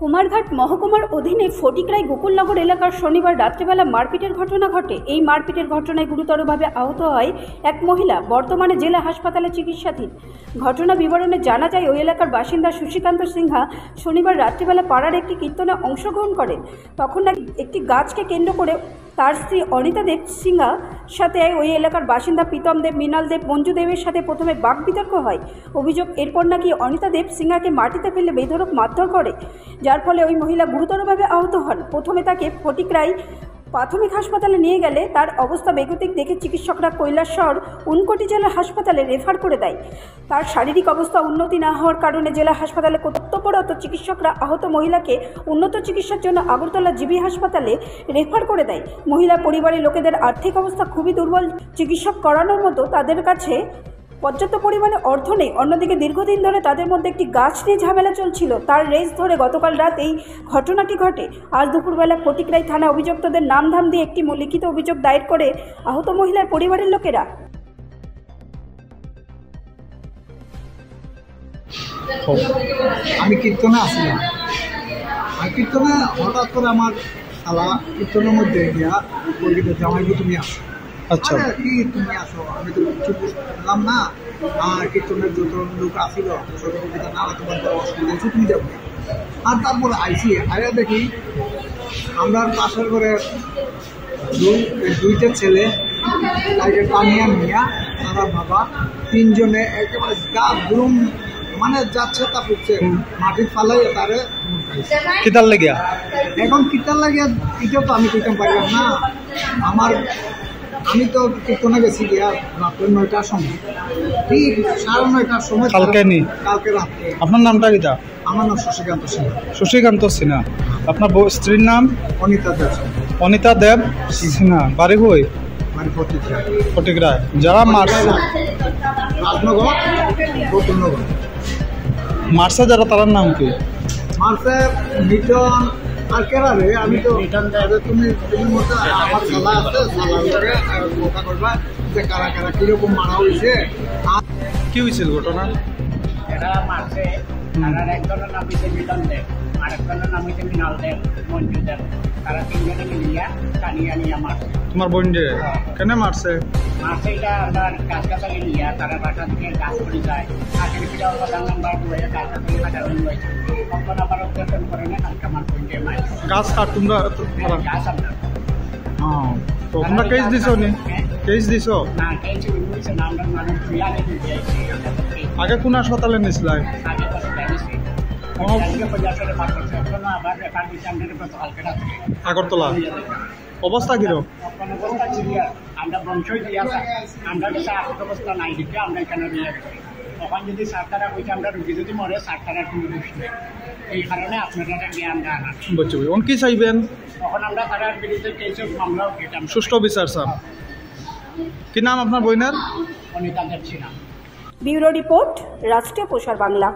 কুমারঘাট মহকুমার অধীনে ফটিকরাই গোকুলনগর এলাকার শনিবার রাত্রিবেলা মারপিটের ঘটনা ঘটে। এই মারপিটের ঘটনায় গুরুতরভাবে আহত হয় এক মহিলা, বর্তমানে জেলা হাসপাতালে চিকিৎসাধীন। ঘটনা বিবরণে জানা যায়, ওই এলাকার বাসিন্দা শশীকান্ত সিনহা শনিবার রাত্রিবেলা পাড়ার একটি কীর্তনে অংশগ্রহণ করেন। তখন একটি গাছকে কেন্দ্র করে তার স্ত্রী অনিতা দেব সিনহার সাথে ওই এলাকার বাসিন্দা প্রীতম দেব, মৃণাল দেব, মঞ্জু দেবের সাথে প্রথমে বাক বিতর্ক হয়। অভিযোগ, এরপর নাকি অনিতা দেব সিনহাকে মাটিতে ফেলে বেধড়ক মারধর করে, যার ফলে ওই মহিলা গুরুতরভাবে আহত হন। প্রথমে তাকে ফটিকরাই প্রাথমিক হাসপাতালে নিয়ে গেলে তার অবস্থা বেগতিক দেখে চিকিৎসকরা কৈলাসহর ঊনকোটি জেলা হাসপাতালে রেফার করে দেয়। তার শারীরিক অবস্থা উন্নতি না হওয়ার কারণে জেলা হাসপাতালে কর্তব্যরত চিকিৎসকরা আহত মহিলাকে উন্নত চিকিৎসার জন্য আগরতলা জিবি হাসপাতালে রেফার করে দেয়। মহিলা পরিবারের লোকেদের আর্থিক অবস্থা খুবই দুর্বল, চিকিৎসক করানোর মতো তাদের কাছে পর্যাপ্ত পরিমাণে অর্থ নেই। অন্যদিকে দীর্ঘদিন ধরে তাদের মধ্যে একটি গাছ নিয়ে ঝামেলা চলছিল, তার রেস ধরে গতকাল রাত এই ঘটনাটি ঘটে। আজ দুপুরবেলা ফটিকরাই থানা অভিযুক্তদের নামধাম দিয়ে একটি লিখিত অভিযোগ দায়ের করে আহত মহিলার পরিবারের লোকেরা। আমি কীর্তনে আসলাম, আর কীর্তনে হঠাৎ করে আমার শালা কীর্তনের মধ্যে গিয়া জামাইবু তুমি আসো। আচ্ছা, কি তুমি আসো? আমি তো কিছু বুঝলাম না। আর কীর্তনের যত লোক আসিল তোমার অসুবিধা তুমি যাবো। আর তারপরে আইসি আয়া দেখি আমরা পাশের করে দুইটা ছেলে তাকে টানিয়া নিয়া তারা বাবা তিনজনে একেবারে গা গুরুম মানে যাচ্ছে তা ফুটছে মাটির ফালাই তারে কিতার লাগিয়া। এখন কিতার লাগিয়া এটাও তো আমি কইতে পারলাম না। আমি তো কীর্তনে গেছি গিয়া রাত্রে 9টার সময়, ঠিক 9:30টার সময়। কালকে রাত্রে। আপনার নামটা কিটা? আমার নাম শশীকান্ত সিনহা। শশীকান্ত সিনহা। আপনার স্ত্রীর নাম? অনিতা দেব। অনিতা দেব সিনহা। বাড়ি কই? বাড়ি ফটিকরাই। ফটিকরাই। যারা মারছে রাজনগর, গোকুলনগর মারছে যারা, তার নাম কি? মারছে মিটন আর কেরা রে। আমি তো তুমি মতো আমার শালা আছে, শালার কথা করবা যে কারা কারা কিরকম মারা হয়েছে। কি হয়েছিল ঘটনা? এরা মারছে, তার একজনের নাম হয়েছে মিটন দেব, আরেকজনের নাম হয়েছে মৃণাল দেব, মঞ্জু দেব। তারা তিনজনে মিলিয়া টানিয়া নিয়ে মারছে। তোমার বোন যে কেন মারছে? মারছে এটা আপনার গাছগাছালি নিয়ে তারা বাসা থেকে গাছ পড়ে যায়, কাঠের পিঠা প্রধান নাম্বার হয়ে গাছগাছালি কাটানো হয়েছে। তখন আবার অবজার্ভন করে না কালকে আমার বোন যে মারছে। গাছ কাট তোমরা গাছ আপনার তোমরা কেস দিছো নি? কেস দিছো না? কেস দিছে না, আমরা মানুষ আগে দিয়েছি। আগে কোন হাসপাতালে নিছিলাই? আগে আগরতলা। অবস্থা কিরকম? অবস্থা ক্লিয়ার। আমরা বংশই দিয়ে আমরা অবস্থা নাই দিকে আমরা এখানে নিয়ে গেছি। তখন যদি সারতারা বলছে আমরা রুগী যদি মরে সারতারা কোনো দোষ নেই, এই কারণে আপনারা জ্ঞান দেন। বুঝছি, কি চাইবেন? তখন আমরা তারার বিরুদ্ধে কেসের মামলাও দিতাম। সুষ্ঠু বিচার স্যার। কি নাম আপনার বইনের? অনিতা দেব সিনহা। ব্যুরো রিপোর্ট, রাষ্ট্রীয় প্রসার বাংলা।